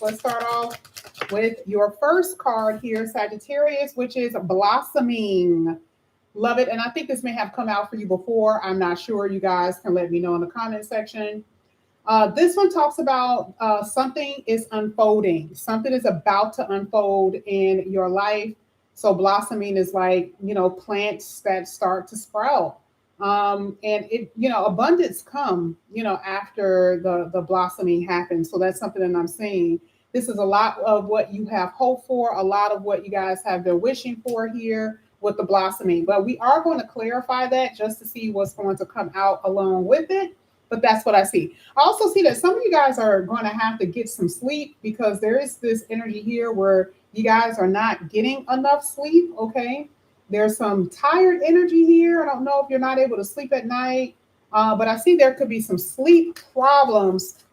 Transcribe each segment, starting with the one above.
Let's start off with your first card here, Sagittarius, which is blossoming. Love it. And I think this may have come out for you before. I'm not sure. You guys can let me know in the comment section. This one talks about something is unfolding. Something is about to unfold in your life. So blossoming is like, plants that start to sprout. And abundance come, after the blossoming happens. So that's something that I'm seeing. This is a lot of what you have hoped for, a lot of what you guys have been wishing for here with the blossoming. But we are going to clarify that just to see what's going to come out along with it. But that's what I see. I also see that some of you guys are going to have to get some sleep because there is this energy here where you guys are not getting enough sleep. Okay. There's some tired energy here. I don't know if you're not able to sleep at night, but I see there could be some sleep problems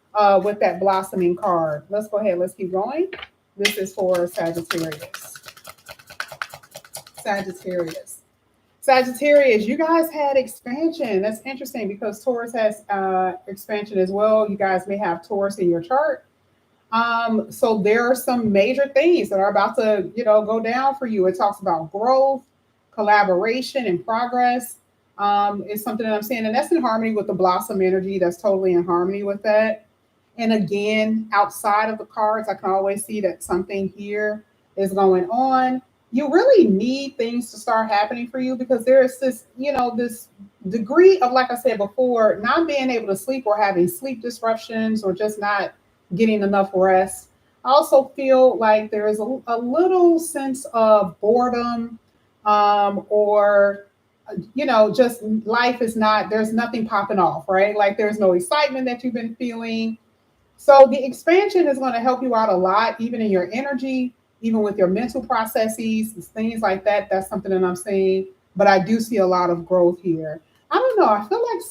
with that blossoming card. Let's go ahead. Let's keep going. This is for Sagittarius. Sagittarius. Sagittarius, you guys had expansion. That's interesting because Taurus has expansion as well. You guys may have Taurus in your chart. So there are some major things that are about to, go down for you. It talks about growth, collaboration, and progress. Is something that I'm seeing, and that's in harmony with the blossom energy. That's totally in harmony with that. And again, outside of the cards, I can always see that something here is going on. You really need things to start happening for you because there is this, this degree of, like I said before, not being able to sleep or having sleep disruptions or just not getting enough rest. I also feel like there is a little sense of boredom or, just life is not, there's nothing popping off, right? Like there's no excitement that you've been feeling. So the expansion is going to help you out a lot, even in your energy, even with your mental processes, things like that. That's something that I'm seeing. But I do see a lot of growth here. I don't know. I feel like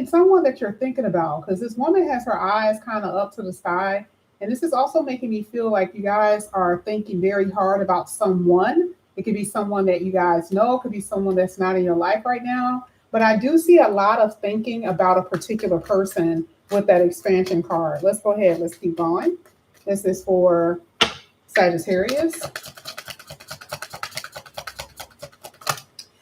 someone that you're thinking about, because this woman has her eyes kind of up to the sky. And this is also making me feel like you guys are thinking very hard about someone. It could be someone that you guys know. It could be someone that's not in your life right now. But I do see a lot of thinking about a particular person with that expansion card. Let's go ahead. Let's keep going. This is for Sagittarius.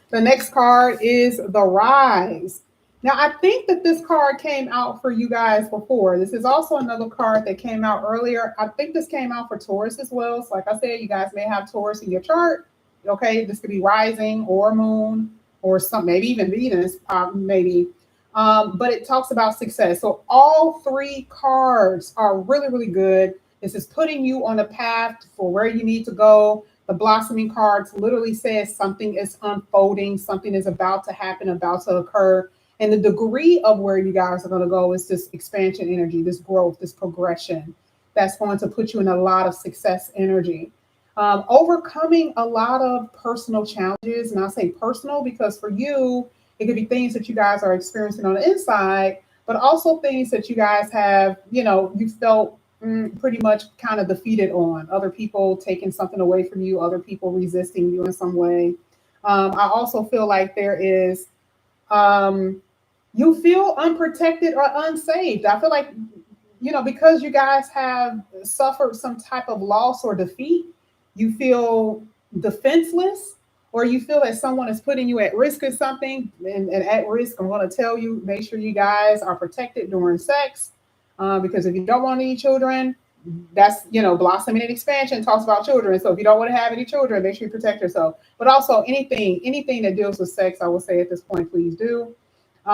The next card is the Rise. Now, I think that this card came out for you guys before. This is also another card that came out earlier. I think this came out for Taurus as well. So like I said, you guys may have Taurus in your chart. Okay, this could be rising or moon or some, maybe even Venus, maybe. But it talks about success. So all three cards are really, really good. This is putting you on a path for where you need to go. The blossoming cards literally says something is unfolding, something is about to happen, about to occur. And the degree of where you guys are going to go is this expansion energy, this growth, this progression that's going to put you in a lot of success energy. Overcoming a lot of personal challenges. And I say personal because for you, it could be things that you guys are experiencing on the inside, but also things that you guys have, you felt pretty much kind of defeated on. Other people taking something away from you, other people resisting you in some way. I also feel like there is, you feel unprotected or unsafe. I feel like, because you guys have suffered some type of loss or defeat, you feel defenseless, or you feel that someone is putting you at risk or something. And at risk, I'm going to tell you, make sure you guys are protected during sex. Because if you don't want any children, that's, blossoming and expansion talks about children. So if you don't want to have any children, make sure you protect yourself. But also anything that deals with sex, I will say at this point, please do. But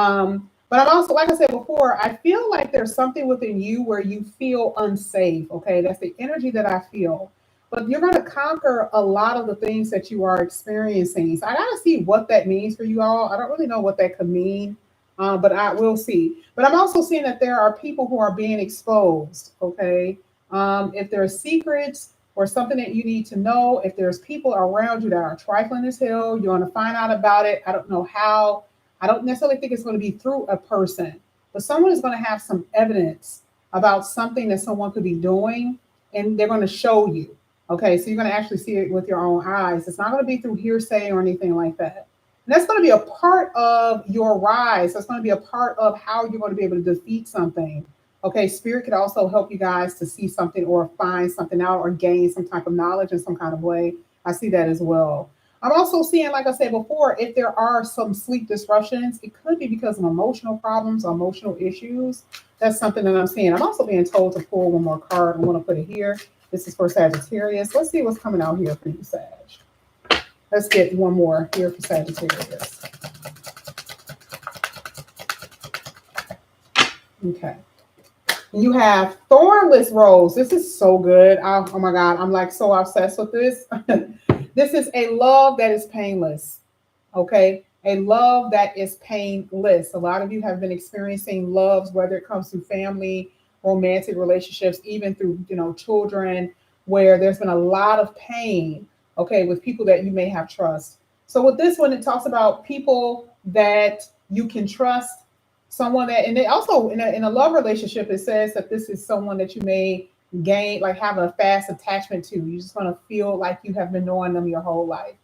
I'm also, like I said before, I feel like there's something within you where you feel unsafe. Okay, that's the energy that I feel. But you're going to conquer a lot of the things that you are experiencing. So I got to see what that means for you all. I don't really know what that could mean. But I will see. But I'm also seeing that there are people who are being exposed, okay? If there's secrets or something that you need to know, if there's people around you that are trifling as hell, you're going to find out about it. I don't know how. I don't necessarily think it's going to be through a person, but someone is going to have some evidence about something that someone could be doing, and they're going to show you, okay? So you're going to actually see it with your own eyes. It's not going to be through hearsay or anything like that. And that's going to be a part of your rise. That's going to be a part of how you're going to be able to defeat something. Okay, spirit could also help you guys to see something or find something out or gain some type of knowledge in some kind of way. I see that as well. I'm also seeing, like I said before, if there are some sleep disruptions, it could be because of emotional problems or emotional issues. That's something that I'm seeing. I'm also being told to pull one more card. I'm going to put it here. This is for Sagittarius. Let's see what's coming out here for you, Sag. Let's get one more here for Sagittarius. Okay. You have thornless rose. This is so good. Oh my God. I'm like so obsessed with this. This is a love that is painless. Okay. A love that is painless. A lot of you have been experiencing loves, whether it comes through family, romantic relationships, even through, children, where there's been a lot of pain, okay, with people that you may have trust. So with this one, it talks about people that you can trust, someone that, and they also in a love relationship, it says that this is someone that you may gain, like have a fast attachment to. You just want to feel like you have been knowing them your whole life.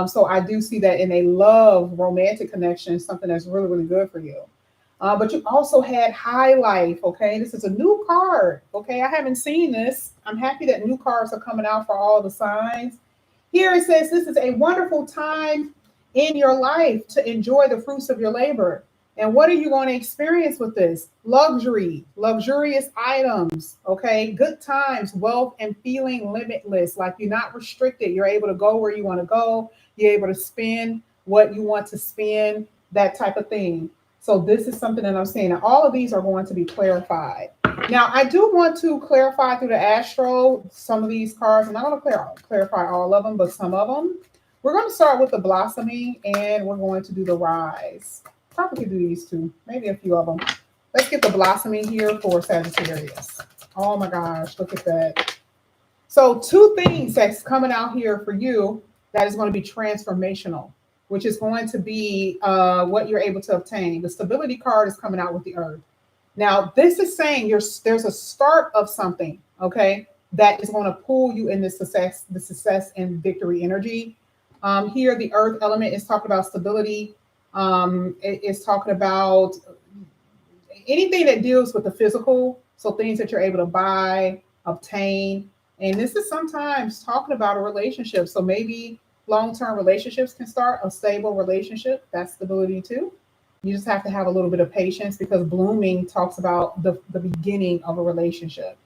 So I do see that in a love romantic connection, something that's really, really good for you. But you also had high life. Okay. This is a new card. Okay. I haven't seen this. I'm happy that new cards are coming out for all the signs. Here it says this is a wonderful time in your life to enjoy the fruits of your labor. And what are you going to experience with this? Luxury, luxurious items, okay? Good times, wealth, and feeling limitless. Like you're not restricted. You're able to go where you want to go. You're able to spend what you want to spend, that type of thing. So this is something that I'm saying. And all of these are going to be clarified. Now, I do want to clarify through the astro some of these cards. I'm not going to clarify all of them, but some of them. We're going to start with the blossoming, and we're going to do the rise. Probably do these two, maybe a few of them. Let's get the blossoming here for Sagittarius. Oh my gosh, look at that. So two things that's coming out here for you that is going to be transformational, which is going to be what you're able to obtain. The stability card is coming out with the earth. Now, this is saying there's a start of something, okay, that is going to pull you in the success and victory energy. Here, the earth element is talking about stability. It's talking about anything that deals with the physical, so things that you're able to buy, obtain. And this is sometimes talking about a relationship. So maybe long-term relationships can start, a stable relationship. That's stability too. You just have to have a little bit of patience because blooming talks about the beginning of a relationship.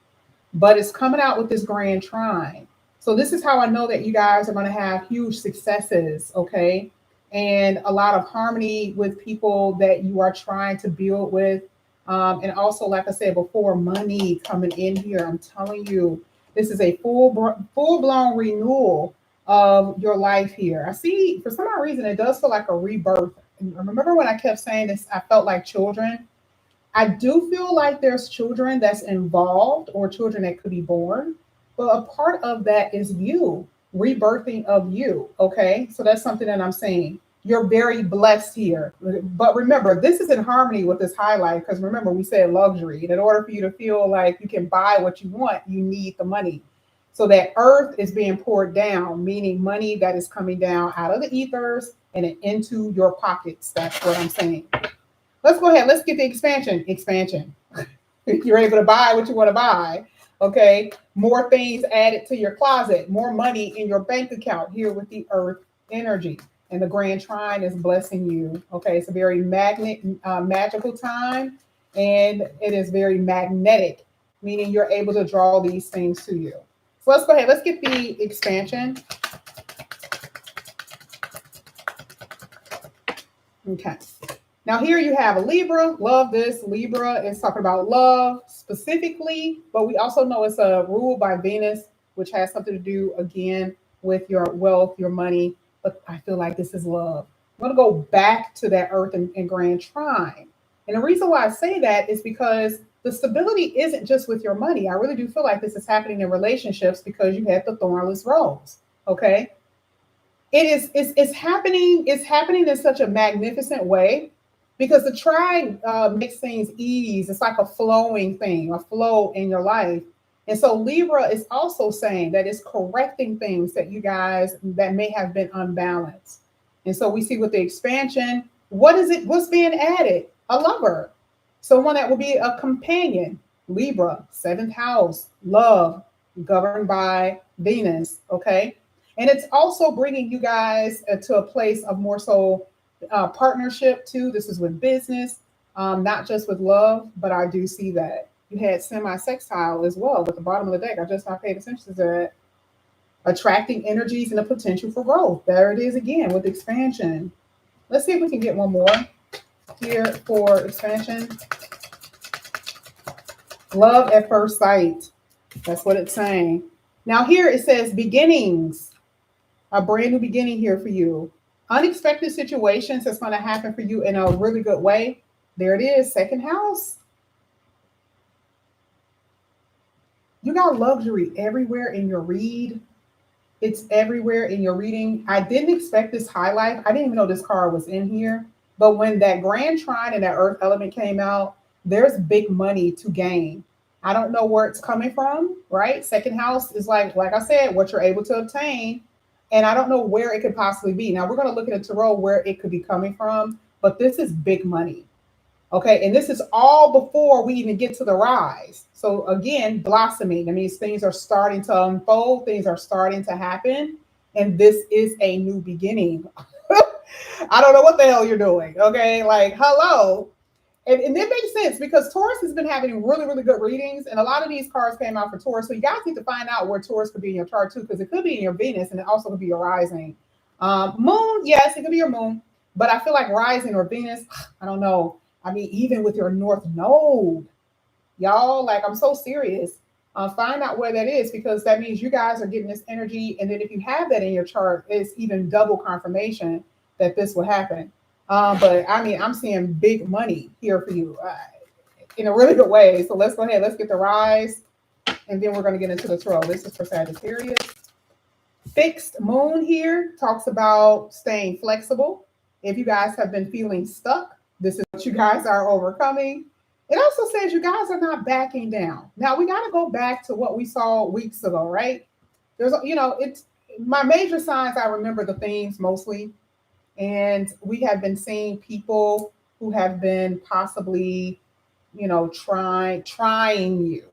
But it's coming out with this grand trine. So this is how I know that you guys are going to have huge successes, okay? And a lot of harmony with people that you are trying to build with. And also, like I said before, money coming in here. I'm telling you, this is a full-blown renewal of your life here. I see, for some odd reason, it does feel like a rebirth. And remember when I kept saying this, I felt like children. I do feel like there's children that's involved or children that could be born, but a part of that is you, rebirthing of you. Okay. So that's something that I'm saying. You're very blessed here. But remember, this is in harmony with this highlight because remember, we said luxury. And in order for you to feel like you can buy what you want, you need the money. So that earth is being poured down, meaning money that is coming down out of the ethers and into your pockets. That's what I'm saying. Let's go ahead. Let's get the expansion. Expansion. You're able to buy what you want to buy. Okay. More things added to your closet. More money in your bank account here with the earth energy. And the grand trine is blessing you. Okay. It's a very magical time. And it is very magnetic, meaning you're able to draw these things to you. So let's go ahead. Let's get the expansion. Okay. Now here you have a Libra. Love this. Libra is talking about love specifically, but we also know it's ruled by Venus, which has something to do again with your wealth, your money. But I feel like this is love. I'm going to go back to that earth and grand trine. And the reason why I say that is because the stability isn't just with your money. I really do feel like this is happening in relationships because you had the thornless rose. Okay. It's happening in such a magnificent way because the trine makes things ease. It's like a flowing thing, a flow in your life. And so Libra is also saying that it's correcting things that you guys that may have been unbalanced. And so we see with the expansion, what's being added? A lover, someone that will be a companion, Libra, seventh house, love, governed by Venus. Okay. And it's also bringing you guys to a place of more so partnership too. This is with business, not just with love, but I do see that. You had semi-sextile as well with the bottom of the deck. I just not paid attention to that. Attracting energies and the potential for growth. There it is again with expansion. Let's see if we can get one more here for expansion. Love at first sight. That's what it's saying. Now here it says beginnings. A brand new beginning here for you. Unexpected situations that's going to happen for you in a really good way. There it is, second house. You got luxury everywhere in your read. It's everywhere in your reading. I didn't expect this highlight. I didn't even know this card was in here. But when that Grand Trine and that Earth element came out, there's big money to gain. I don't know where it's coming from, right? Second house is like I said, what you're able to obtain. And I don't know where it could possibly be. Now we're going to look at a tarot where it could be coming from, but this is big money. Okay, and this is all before we even get to the rise. So again, blossoming. That means things are starting to unfold, things are starting to happen, and this is a new beginning. I don't know what the hell you're doing. Okay, like hello. And it makes sense because Taurus has been having really, really good readings, and a lot of these cards came out for Taurus. So you guys need to find out where Taurus could be in your chart too, because it could be in your Venus, and it also could be your rising. Moon, yes, it could be your moon, but I feel like rising or Venus, I don't know. I mean, even with your North Node, y'all, like I'm so serious. Find out where that is because that means you guys are getting this energy. And then if you have that in your chart, it's even double confirmation that this will happen. But I mean, I'm seeing big money here for you in a really good way. So let's go ahead. Let's get the rise. And then we're going to get into the tarot. This is for Sagittarius. Fixed moon here talks about staying flexible. If you guys have been feeling stuck, this is what you guys are overcoming. It also says you guys are not backing down. Now we got to go back to what we saw weeks ago, right? There's, it's my major signs. I remember the themes mostly. And we have been seeing people who have been possibly, trying you.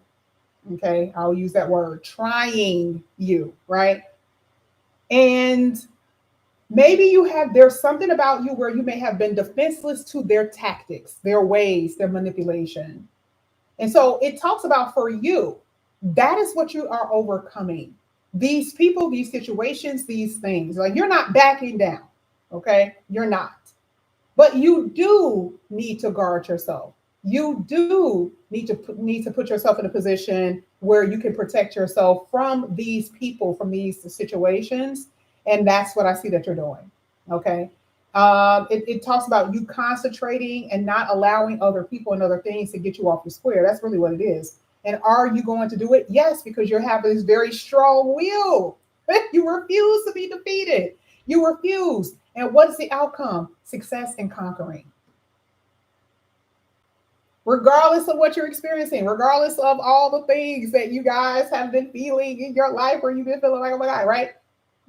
Okay. I'll use that word, trying you, right? And maybe there's something about you where you may have been defenseless to their tactics, their ways, their manipulation. And so it talks about for you, that is what you are overcoming. These people, these situations, these things, like you're not backing down. Okay. You're not, but you do need to guard yourself. You do need to put yourself in a position where you can protect yourself from these people, from these situations. And that's what I see that you're doing. Okay. It talks about you concentrating and not allowing other people and other things to get you off the square. That's really what it is. And are you going to do it? Yes, because you have this very strong will. You refuse to be defeated. You refuse. And what's the outcome? Success and conquering. Regardless of what you're experiencing, regardless of all the things that you guys have been feeling in your life or you've been feeling like, oh my God, right?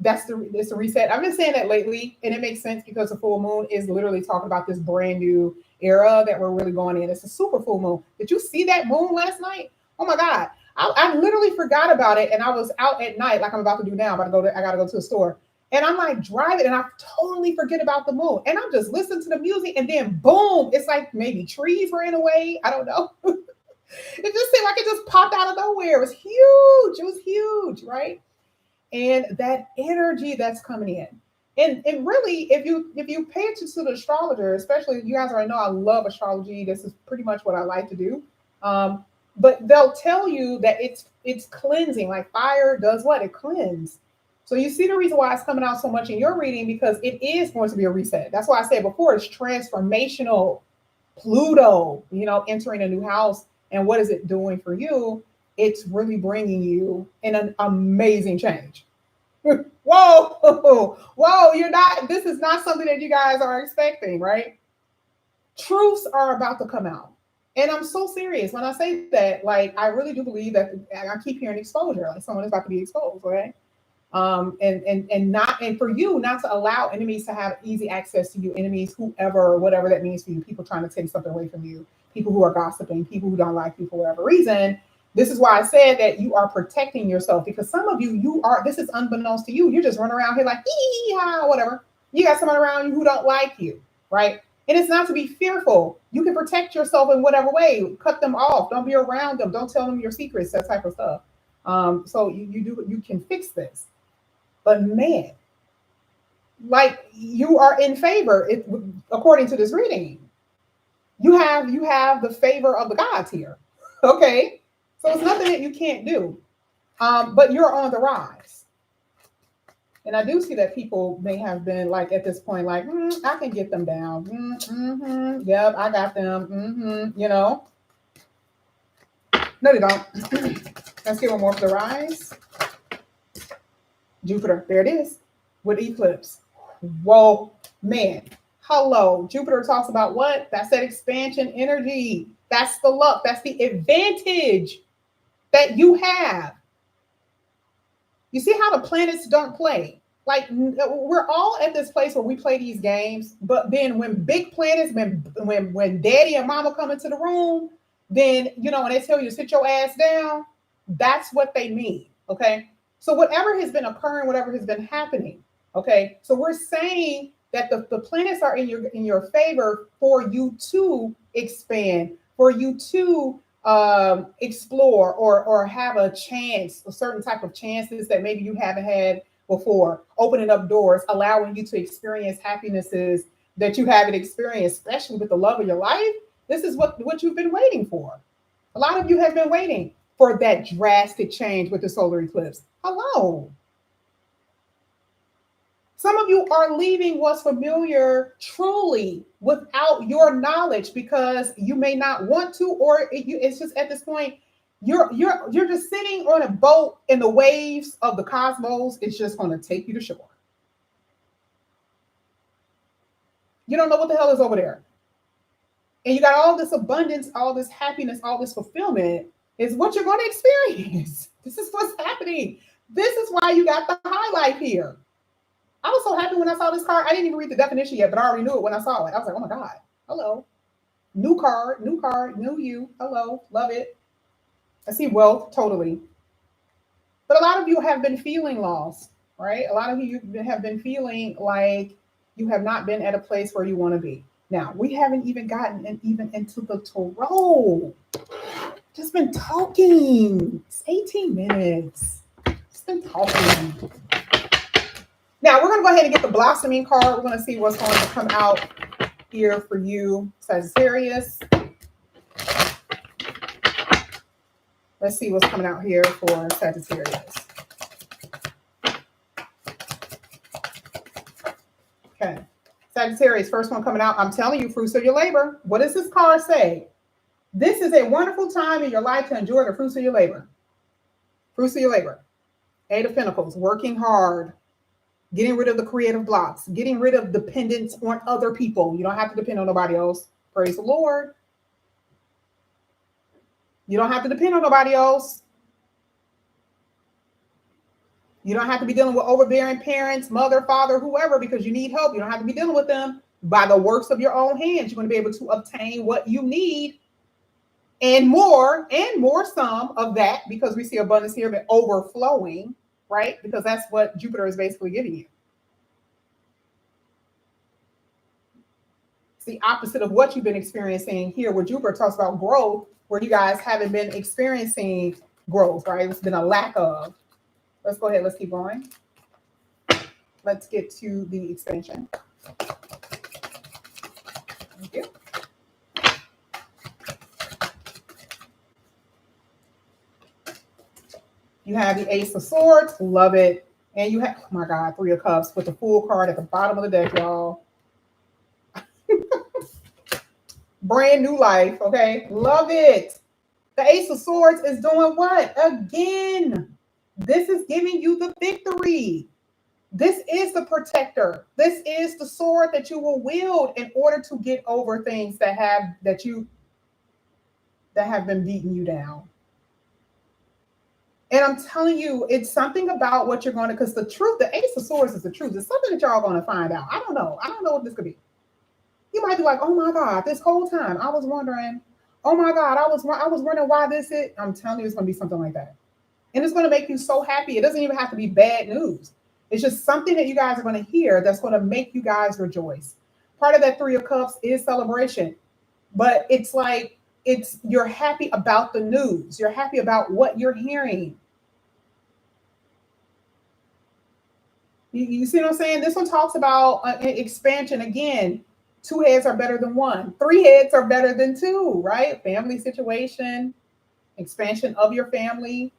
It's a reset. I've been saying that lately, and it makes sense because the full moon is literally talking about this brand new era that we're really going in. It's a super full moon. Did you see that moon last night? Oh my God. I literally forgot about it. And I was out at night, like I'm about to do now, but I got to go to the store. And I'm like driving and I totally forget about the moon. And I'm just listening to the music and then boom, it's like maybe trees were in a way. I don't know. It just seemed like it just popped out of nowhere. It was huge. It was huge, right? And that energy that's coming in. And really, if you pay attention to the astrologer, especially you guys already know I love astrology. This is pretty much what I like to do. But they'll tell you that it's cleansing. Like fire does what? It cleanses. So you see the reason why it's coming out so much in your reading, because it is going to be a reset. That's why I said before, it's transformational. Pluto, entering a new house. And what is it doing for you? It's really bringing you in an amazing change. Whoa, this is not something that you guys are expecting, right? Truths are about to come out. And I'm so serious when I say that, like, I really do believe that I keep hearing exposure, like someone is about to be exposed, right? And for you not to allow enemies to have easy access to you, enemies, whoever, whatever that means for you, people trying to take something away from you, people who are gossiping, people who don't like you for whatever reason. This is why I said that you are protecting yourself, because some of you are, this is unbeknownst to you. You're just running around here like, whatever. You got someone around you who don't like you, right? And it's not to be fearful. You can protect yourself in whatever way. Cut them off. Don't be around them. Don't tell them your secrets, that type of stuff. So you can fix this. But man, like, you are in favor, according to this reading. You have the favor of the gods here. Okay. So it's nothing that you can't do. But you're on the rise. And I do see that people may have been like at this point, like, I can get them down. Yep, I got them. You know. No, they don't. Let's get one more for the rise. Jupiter, there it is, with eclipse. Whoa, man. Hello. Jupiter talks about what? That's that expansion energy. That's the luck. That's the advantage that you have. You see how the planets don't play? Like, we're all at this place where we play these games, but then when big planets, when daddy and mama come into the room, then, you know, when they tell you to sit your ass down, that's what they mean, okay? So whatever has been occurring, whatever has been happening, okay? So we're saying that the planets are in your favor for you to expand, for you to explore or have a chance, a certain type of chances that maybe you haven't had before, opening up doors, allowing you to experience happinesses that you haven't experienced, especially with the love of your life. This is what you've been waiting for. A lot of you have been waiting for that drastic change with the solar eclipse. Hello. Some of you are leaving what's familiar truly without your knowledge because you may not want to, or it's just at this point, you're just sitting on a boat and the waves of the cosmos is just going to take you to shore. You don't know what the hell is over there. And you got all this abundance, all this happiness, all this fulfillment is what you're going to experience. This is what's happening. This is why you got the highlight here. I was so happy when I saw this card. I didn't even read the definition yet, but I already knew it when I saw it. I was like, oh my God, hello. New card, new you. Hello, love it. I see wealth, totally. But a lot of you have been feeling lost, right? A lot of you have been feeling like you have not been at a place where you want to be. Now, we haven't even gotten even into the tarot. Just been talking. It's 18 minutes. Just been talking. Now, we're going to go ahead and get the blossoming card. We're going to see what's going to come out here for you, Sagittarius. Let's see what's coming out here for Sagittarius. Okay. Sagittarius, first one coming out. I'm telling you, fruits of your labor. What does this card say? This is a wonderful time in your life to enjoy the fruits of your labor. Fruits of your labor. Eight of Pentacles, working hard. Getting rid of the creative blocks, getting rid of dependence on other people. You don't have to depend on nobody else. Praise the Lord. You don't have to depend on nobody else. You don't have to be dealing with overbearing parents, mother, father, whoever, because you need help. You don't have to be dealing with them. By the works of your own hands, you're going to be able to obtain what you need and more some of that, because we see abundance here, but overflowing. Right? Because that's what Jupiter is basically giving you. It's the opposite of what you've been experiencing here, where Jupiter talks about growth, where you guys haven't been experiencing growth, right? It's been a lack of. Let's go ahead. Let's keep going. Let's get to the expansion. Thank you. You have the Ace of Swords, love it. And you have, oh my God, Three of Cups with the Fool card at the bottom of the deck, y'all. Brand new life, okay? Love it. The Ace of Swords is doing what? Again, this is giving you the victory. This is the protector. This is the sword that you will wield in order to get over things that have been beating you down. And I'm telling you, it's something about what you're going to, because the truth, the Ace of Swords is the truth. It's something that y'all going to find out. I don't know. I don't know what this could be. You might be like, oh my God, this whole time I was wondering, Oh my God, I was wondering why this is. I'm telling you, it's going to be something like that. And it's going to make you so happy. It doesn't even have to be bad news. It's just something that you guys are going to hear that's going to make you guys rejoice. Part of that Three of Cups is celebration, but it's like you're happy about the news. You're happy about what you're hearing. You see what I'm saying? This one talks about expansion again. Two heads are better than one. Three heads are better than two, right? Family situation, expansion of your family.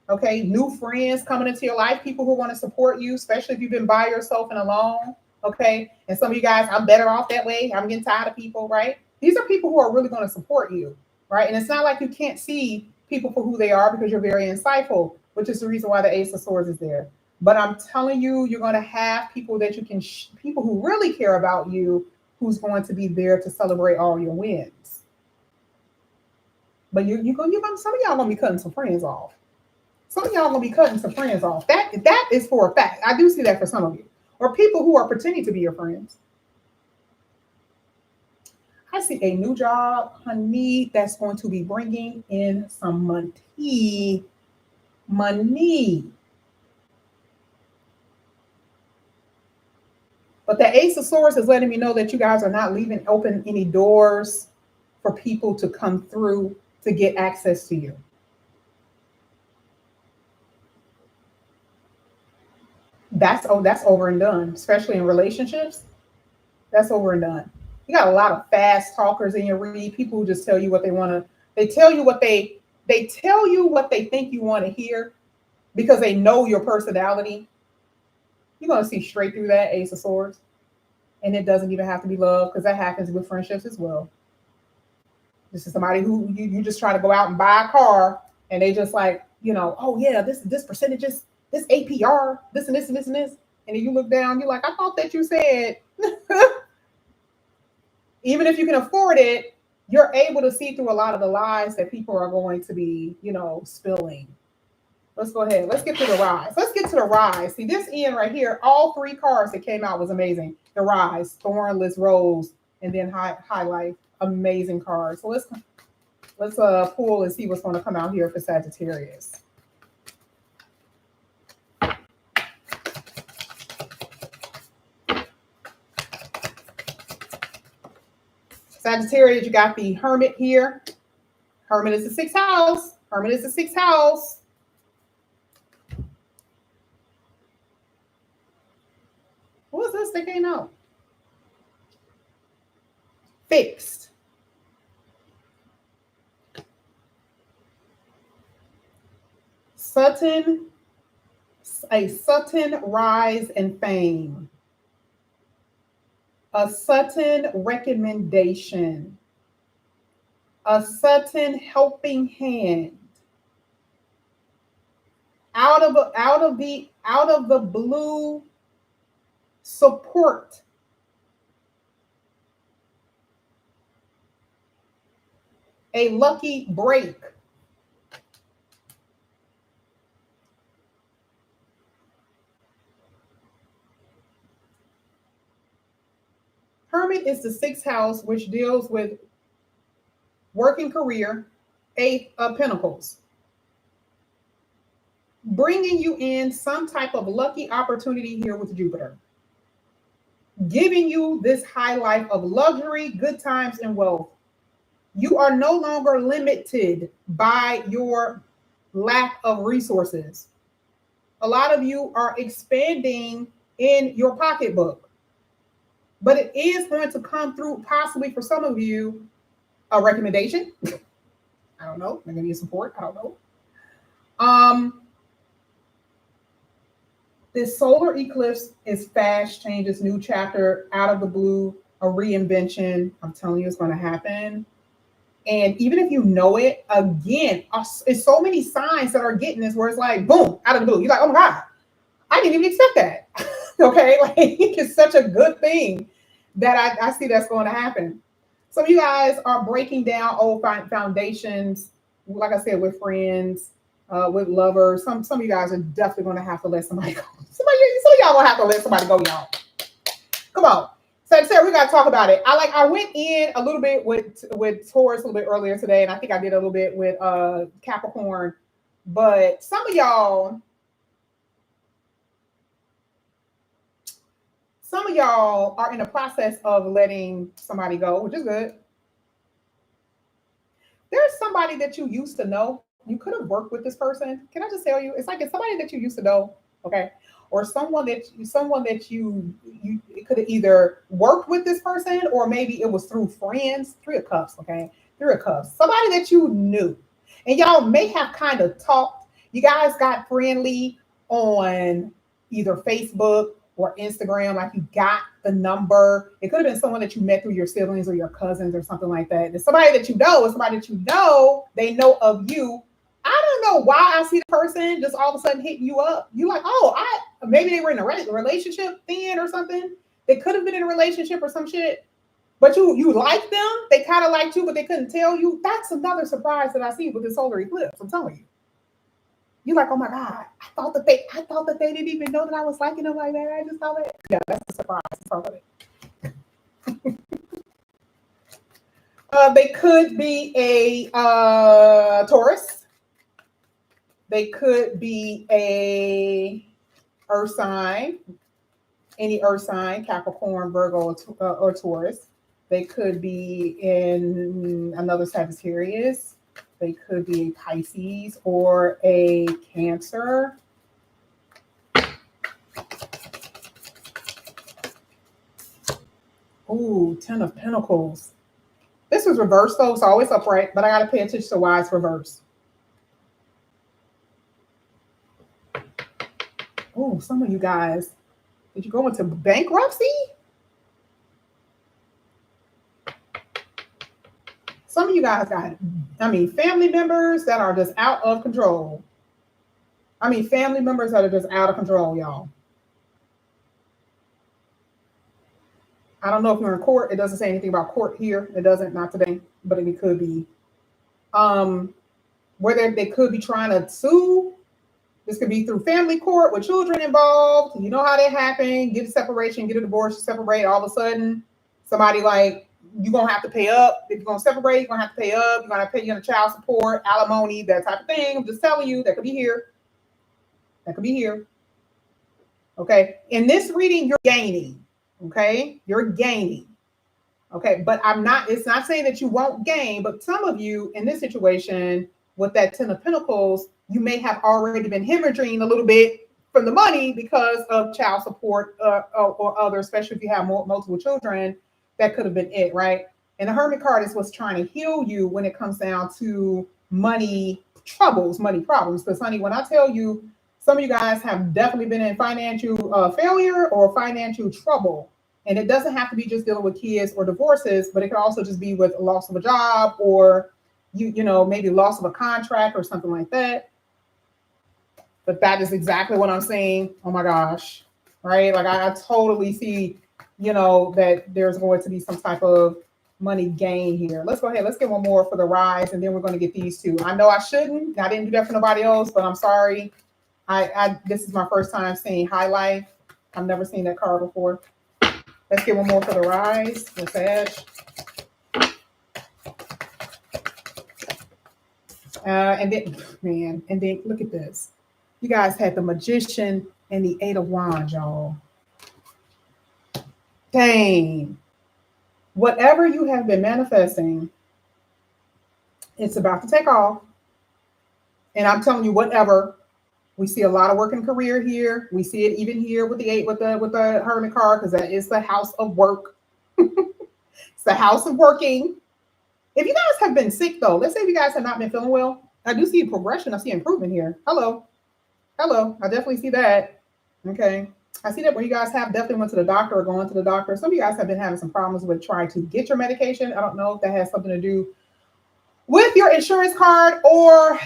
Okay, new friends coming into your life, people who want to support you, especially if you've been by yourself and alone. Okay, and some of you guys, I'm better off that way. I'm getting tired of people, right? These are people who are really going to support you, right? And it's not like you can't see people for who they are because you're very insightful, which is the reason why the Ace of Swords is there. But I'm telling you, you're going to have people that you can, people who really care about you, who's going to be there to celebrate all your wins. But some of y'all gonna be cutting some friends off. Some of y'all gonna be cutting some friends off. That is for a fact. I do see that for some of you, or people who are pretending to be your friends. I see a new job, honey, that's going to be bringing in some money. But the Ace of Swords is letting me know that you guys are not leaving open any doors for people to come through to get access to you. That's over and done, especially in relationships. That's over and done. You got a lot of fast talkers in your read, people who just tell you what they want to. They tell you what they think you want to hear because they know your personality. You're gonna see straight through that Ace of Swords, and it doesn't even have to be love because that happens with friendships as well. This is somebody who you just try to go out and buy a car, and they just like, oh yeah, this percentages, this APR, this and this and this and this, and then you look down, you're like, I thought that you said. Even if you can afford it, you're able to see through a lot of the lies that people are going to be, spilling. Let's go ahead. Let's get to the rise. Let's get to the rise. See, this end right here, all three cards that came out was amazing. The rise, thornless rose, and then highlight. Amazing cards. So let's pull and see what's going to come out here for Sagittarius. Sagittarius, you got the Hermit here. Hermit is the sixth house. Hermit is the sixth house. What was this that came out? Fixed. A sudden rise in fame. A sudden recommendation. A sudden helping hand. Out of the blue support. A lucky break. Hermit is the sixth house, which deals with working career, Eight of Pentacles. Bringing you in some type of lucky opportunity here with Jupiter. Giving you this high life of luxury, good times, and wealth. You are no longer limited by your lack of resources. A lot of you are expanding in your pocketbook. But it is going to come through, possibly for some of you, a recommendation. I don't know. Maybe a support. I don't know. This solar eclipse is fast changes, new chapter, out of the blue, a reinvention. I'm telling you, it's going to happen. And even if you know it, again, it's so many signs that are getting this where it's like, boom, out of the blue. You're like, oh my God, I didn't even expect that. Okay, like it's such a good thing that I see that's going to happen. Some of you guys are breaking down old foundations, like I said, with friends, with lovers. Some of you guys are definitely going to have to let somebody go. Some of y'all will have to let somebody go, y'all. Come on. Sagittarius, we got to talk about it. I went in a little bit with Taurus a little bit earlier today, and I think I did a little bit with Capricorn. But some of y'all are in the process of letting somebody go, which is good. There's somebody that you used to know. You could have worked with this person. Can I just tell you? It's like it's somebody that you used to know, okay? Or someone that you could have either worked with this person, or maybe it was through friends. Three of Cups, okay? Three of Cups. Somebody that you knew. And y'all may have kind of talked. You guys got friendly on either Facebook or Instagram, like you got the number. It could have been someone that you met through your siblings or your cousins or something like that. It's somebody that you know, they know of you. I don't know why I see the person just all of a sudden hitting you up. You like, oh, maybe they were in a relationship then or something. They could have been in a relationship or some shit. But you like them. They kind of liked you, but they couldn't tell you. That's another surprise that I see with this solar eclipse. I'm telling you. You're like, oh my God, I thought that they didn't even know that I was liking them like that. I just thought that. Yeah, that's a surprise. They could be a Taurus. They could be a Earth sign, any Earth sign, Capricorn, Virgo, or Taurus. They could be in another Sagittarius. They could be a Pisces or a Cancer. Ooh, 10 of Pentacles. This was reversed though, so always upright, but I got to pay attention to why it's reversed. Oh, some of you guys, did you go into bankruptcy? Some of you guys got, family members that are just out of control. Family members that are just out of control, y'all. I don't know if you're in court. It doesn't say anything about court here. It doesn't, not today, but it could be. Where they could be trying to sue. This could be through family court with children involved. You know how that happen. Get a separation, get a divorce, separate. All of a sudden, somebody like, you're going to have to pay up. If you're going to separate, you're going to have to pay up. You're going to pay child support, alimony, that type of thing. I'm just telling you, that could be here. That could be here. Okay. In this reading, you're gaining. Okay. You're gaining. Okay. But it's not saying that you won't gain, but some of you in this situation with that 10 of Pentacles, you may have already been hemorrhaging a little bit from the money because of child support or other, especially if you have multiple children. That could have been it, right? And the Hermit card is what's trying to heal you when it comes down to money troubles, money problems. Because, honey, when I tell you, some of you guys have definitely been in financial failure or financial trouble. And it doesn't have to be just dealing with kids or divorces, but it can also just be with loss of a job or, maybe loss of a contract or something like that. But that is exactly what I'm saying. Oh, my gosh. Right? Like, I totally see that there's going to be some type of money gain here. Let's go ahead. Let's get one more for the rise, and then we're going to get these two. I know I shouldn't. I didn't do that for nobody else, but I'm sorry. This is my first time seeing High Life. I've never seen that card before. Let's get one more for the rise. Let's edge. And then look at this. You guys had the Magician and the 8 of Wands, y'all. Dang. Whatever you have been manifesting, it's about to take off. And I'm telling you, whatever. We see a lot of work in career here. We see it even here with the 8 with the Hermit card, because that is the house of work. It's the house of working. If you guys have been sick, though, let's say if you guys have not been feeling well, I do see progression. I see improvement here. Hello. I definitely see that. Okay. I see that when you guys have definitely went to the doctor or going to the doctor. Some of you guys have been having some problems with trying to get your medication. I don't know if that has something to do with your insurance card, or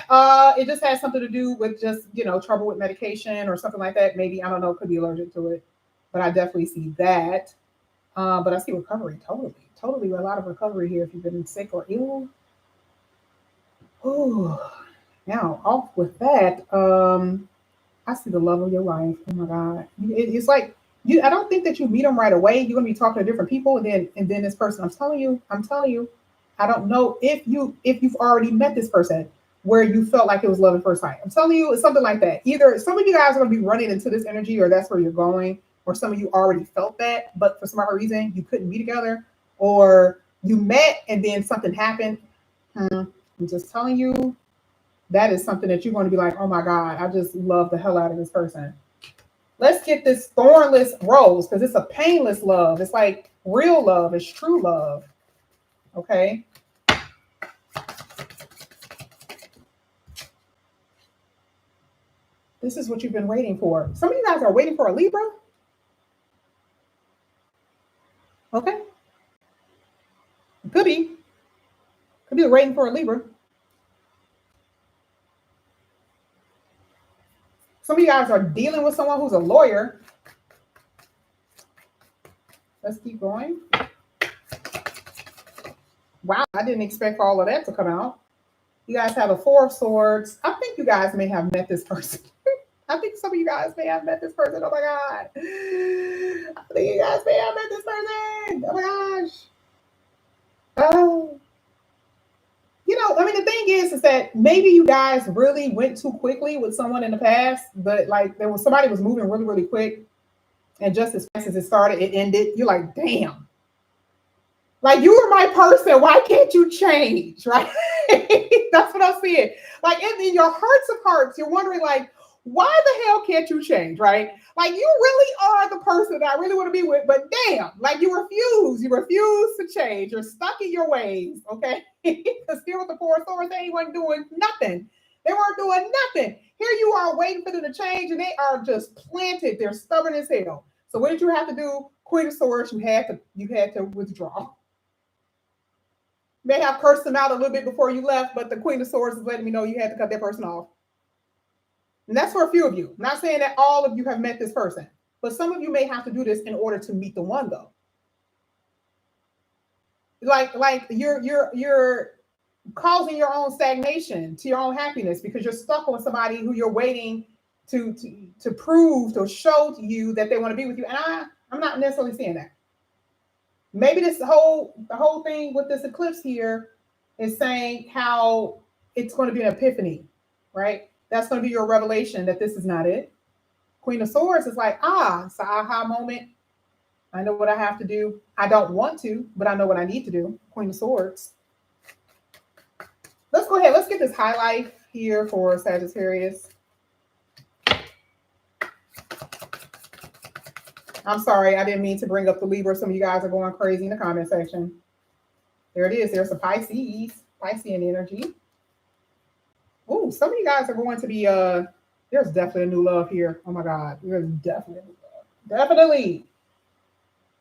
it just has something to do with just, trouble with medication or something like that. Maybe, I don't know, could be allergic to it, but I definitely see that. But I see recovery, totally a lot of recovery here if you've been sick or ill. Oh, now off with that. I see the love of your life. Oh my God. It's like I don't think that you meet them right away. You're gonna be talking to different people, and then this person. I'm telling you, I don't know if you've already met this person where you felt like it was love at first sight. I'm telling you, it's something like that. Either some of you guys are gonna be running into this energy, or that's where you're going, or some of you already felt that, but for some other reason you couldn't be together, or you met and then something happened. I'm just telling you, that is something that you're going to be like, oh my God, I just love the hell out of this person. Let's get this thornless rose, because it's a painless love. It's like real love. It's true love. Okay. This is what you've been waiting for. Some of you guys are waiting for a Libra. Okay. Could be. Could be waiting for a Libra. Some of you guys are dealing with someone who's a lawyer. Let's keep going. Wow, I didn't expect for all of that to come out. You guys have a Four of Swords. I think you guys may have met this person. I think some of you guys may have met this person. Oh my God. I think you guys may have met this person. Oh my gosh. Oh. I mean, the thing is that maybe you guys really went too quickly with someone in the past, but like somebody was moving really, really quick. And just as fast as it started, it ended. You're like, damn. Like, you were my person. Why can't you change? Right? That's what I'm seeing. Like, in your hearts of hearts, you're wondering, like, why the hell can't you change? Right? Like, you really are the person that I really want to be with, but damn, like, you refuse to change. You're stuck in your ways. Okay. Because here with the Four of Swords, they weren't doing nothing. They weren't doing nothing. Here you are waiting for them to change, and they are just planted. They're stubborn as hell. So what did you have to do? Queen of Swords, you had to withdraw. May have cursed them out a little bit before you left, but the Queen of Swords is letting me know you had to cut that person off. And that's for a few of you. I'm not saying that all of you have met this person, but some of you may have to do this in order to meet the one, though. Like you're causing your own stagnation to your own happiness because you're stuck with somebody who you're waiting to prove, to show to you that they want to be with you. And I'm not necessarily saying that. Maybe the whole thing with this eclipse here is saying how it's going to be an epiphany, right? That's going to be your revelation that this is not it. Queen of Swords is like, it's an aha moment. I know what I have to do. I don't want to, but I know what I need to do. Queen of Swords. Let's go ahead. Let's get this highlight here for Sagittarius. I'm sorry, I didn't mean to bring up the Libra. Some of you guys are going crazy in the comment section. There it is. There's a Piscean energy. Oh, some of you guys are going to be, there's definitely a new love here. Oh my God, there's definitely a new love. Definitely.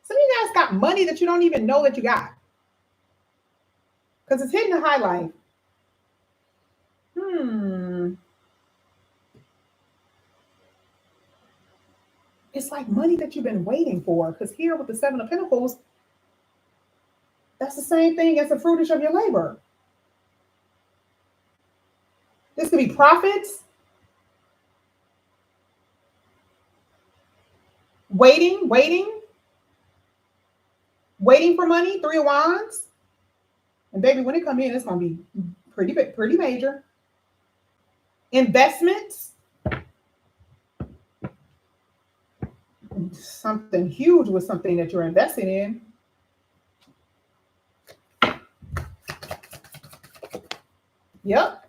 Some of you guys got money that you don't even know that you got. Because it's hitting the highlight. It's like money that you've been waiting for. Because here with the Seven of Pentacles, that's the same thing as the fruitage of your labor. This could be profits. Waiting for money. Three of Wands. And baby, when it comes in, it's going to be pretty major. Investments. Something huge with something that you're investing in. Yep,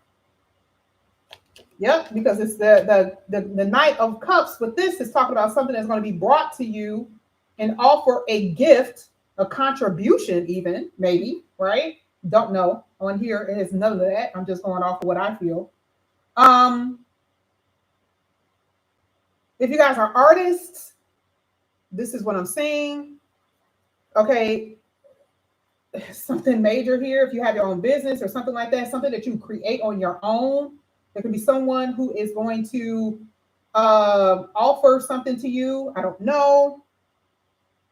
because it's the Knight of Cups. With this, is talking about something that's going to be brought to you and offer a gift, a contribution, even maybe, right? Don't know. On here, it is none of that. I'm just going off of what I feel. If you guys are artists, this is what I'm saying. Okay, something major here. If you have your own business or something like that, something that you create on your own, there could be someone who is going to offer something to you. I don't know.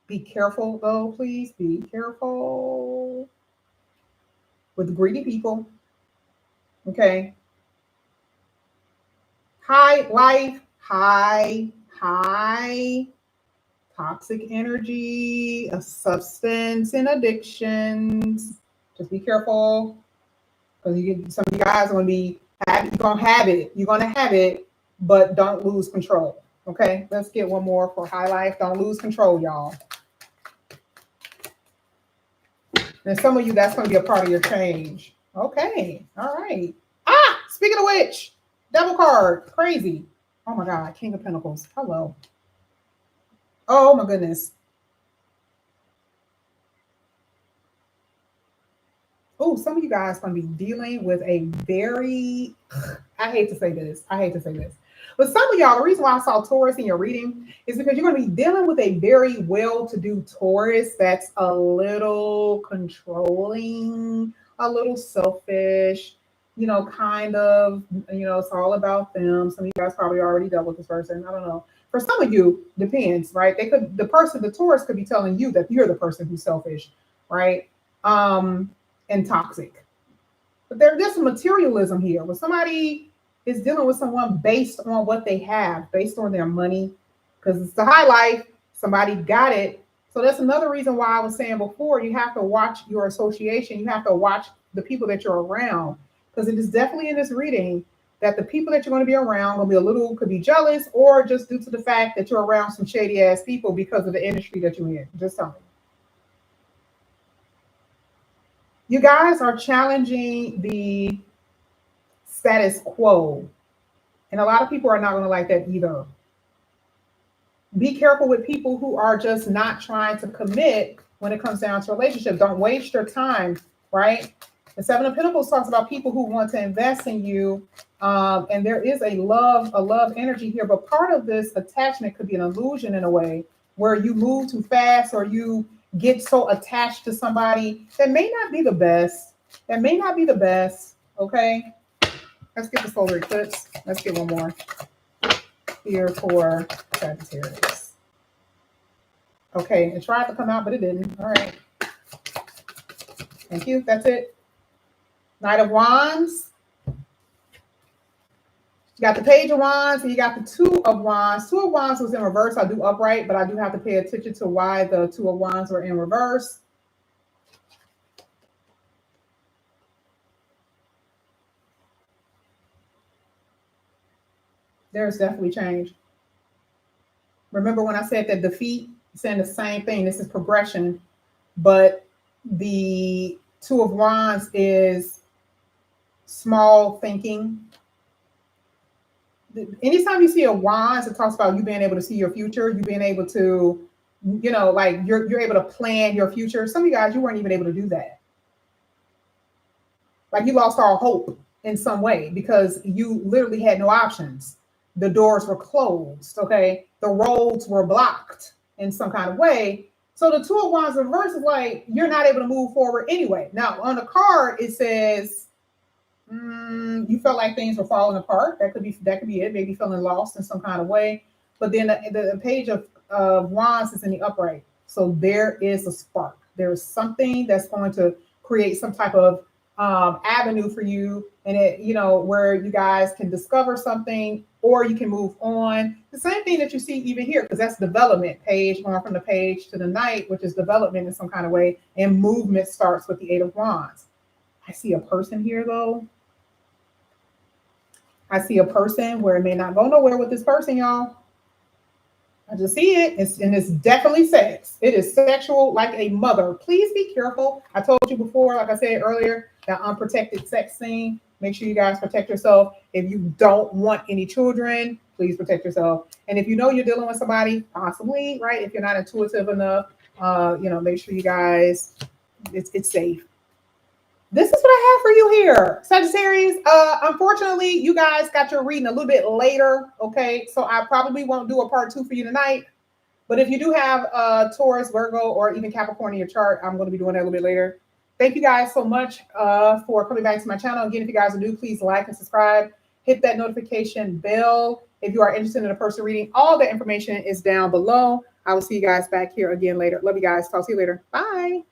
Be careful, though, please. Be careful with greedy people. Okay. High life, high toxic energy, a substance and addictions. Just be careful because some of you guys are going to be you're going to have it. You're going to have it, but don't lose control. Okay, let's get one more for high life. Don't lose control, y'all. And some of you, that's going to be a part of your change. Okay, all right. Speaking of which, double card, crazy. Oh my God, King of Pentacles. Hello. Oh my goodness. Oh, some of you guys are going to be dealing with a very, I hate to say this. But some of y'all, the reason why I saw Taurus in your reading is because you're going to be dealing with a very well-to-do Taurus that's a little controlling, a little selfish, kind of, it's all about them. Some of you guys probably already dealt with this person. I don't know. For some of you, depends, right? The Taurus could be telling you that you're the person who's selfish, right? And toxic. But there's some materialism here. When somebody is dealing with someone based on what they have, based on their money, because it's the high life, somebody got it. So that's another reason why I was saying before, you have to watch your association. You have to watch the people that you're around, because it is definitely in this reading that the people that you're going to be around will be could be jealous, or just due to the fact that you're around some shady ass people because of the industry that you're in. Just tell me. You guys are challenging the status quo. And a lot of people are not going to like that either. Be careful with people who are just not trying to commit when it comes down to relationship. Don't waste your time, right? The Seven of Pentacles talks about people who want to invest in you. And there is a love energy here. But part of this attachment could be an illusion in a way where you move too fast, or you get so attached to somebody that may not be the best. Okay. Let's get the solar eclipse. Let's get one more here for Sagittarius. Okay, it tried to come out, but it didn't. All right. Thank you. That's it. Knight of Wands. You got the Page of Wands, and you got the Two of Wands. Two of Wands was in reverse. I do upright, but I do have to pay attention to why the Two of Wands were in reverse. There's definitely change. Remember when I said that defeat, saying the same thing. This is progression, but the Two of Wands is small thinking. Anytime you see a Wands, it talks about you being able to see your future, you being able to, like you're able to plan your future. Some of you guys, you weren't even able to do that. Like you lost all hope in some way because you literally had no options. The doors were closed, okay? The roads were blocked in some kind of way. So the Two of Wands reverse is like, you're not able to move forward anyway. Now, on the card, it says, you felt like things were falling apart. That could be it. Maybe feeling lost in some kind of way. But then the Page of Wands is in the upright. So there is a spark. There is something that's going to create some type of avenue for you, and it, where you guys can discover something, or you can move on. The same thing that you see even here, because that's development. Page going from the Page to the Knight, which is development in some kind of way, and movement starts with the Eight of Wands. I see a person here though. I see a person where it may not go nowhere with this person, y'all. I just see it. It's definitely sex. It is sexual like a mother. Please be careful. I told you before, like I said earlier, that unprotected sex thing. Make sure you guys protect yourself. If you don't want any children, please protect yourself. And if you know you're dealing with somebody, possibly, right? If you're not intuitive enough, make sure you guys, it's safe. This is what I have for you here, Sagittarius. Unfortunately, you guys got your reading a little bit later, okay? So I probably won't do a part 2 for you tonight. But if you do have Taurus, Virgo, or even Capricorn in your chart, I'm going to be doing that a little bit later. Thank you guys so much for coming back to my channel. Again, if you guys are new, please like and subscribe. Hit that notification bell if you are interested in a personal reading. All the information is down below. I will see you guys back here again later. Love you guys. Talk to you later. Bye.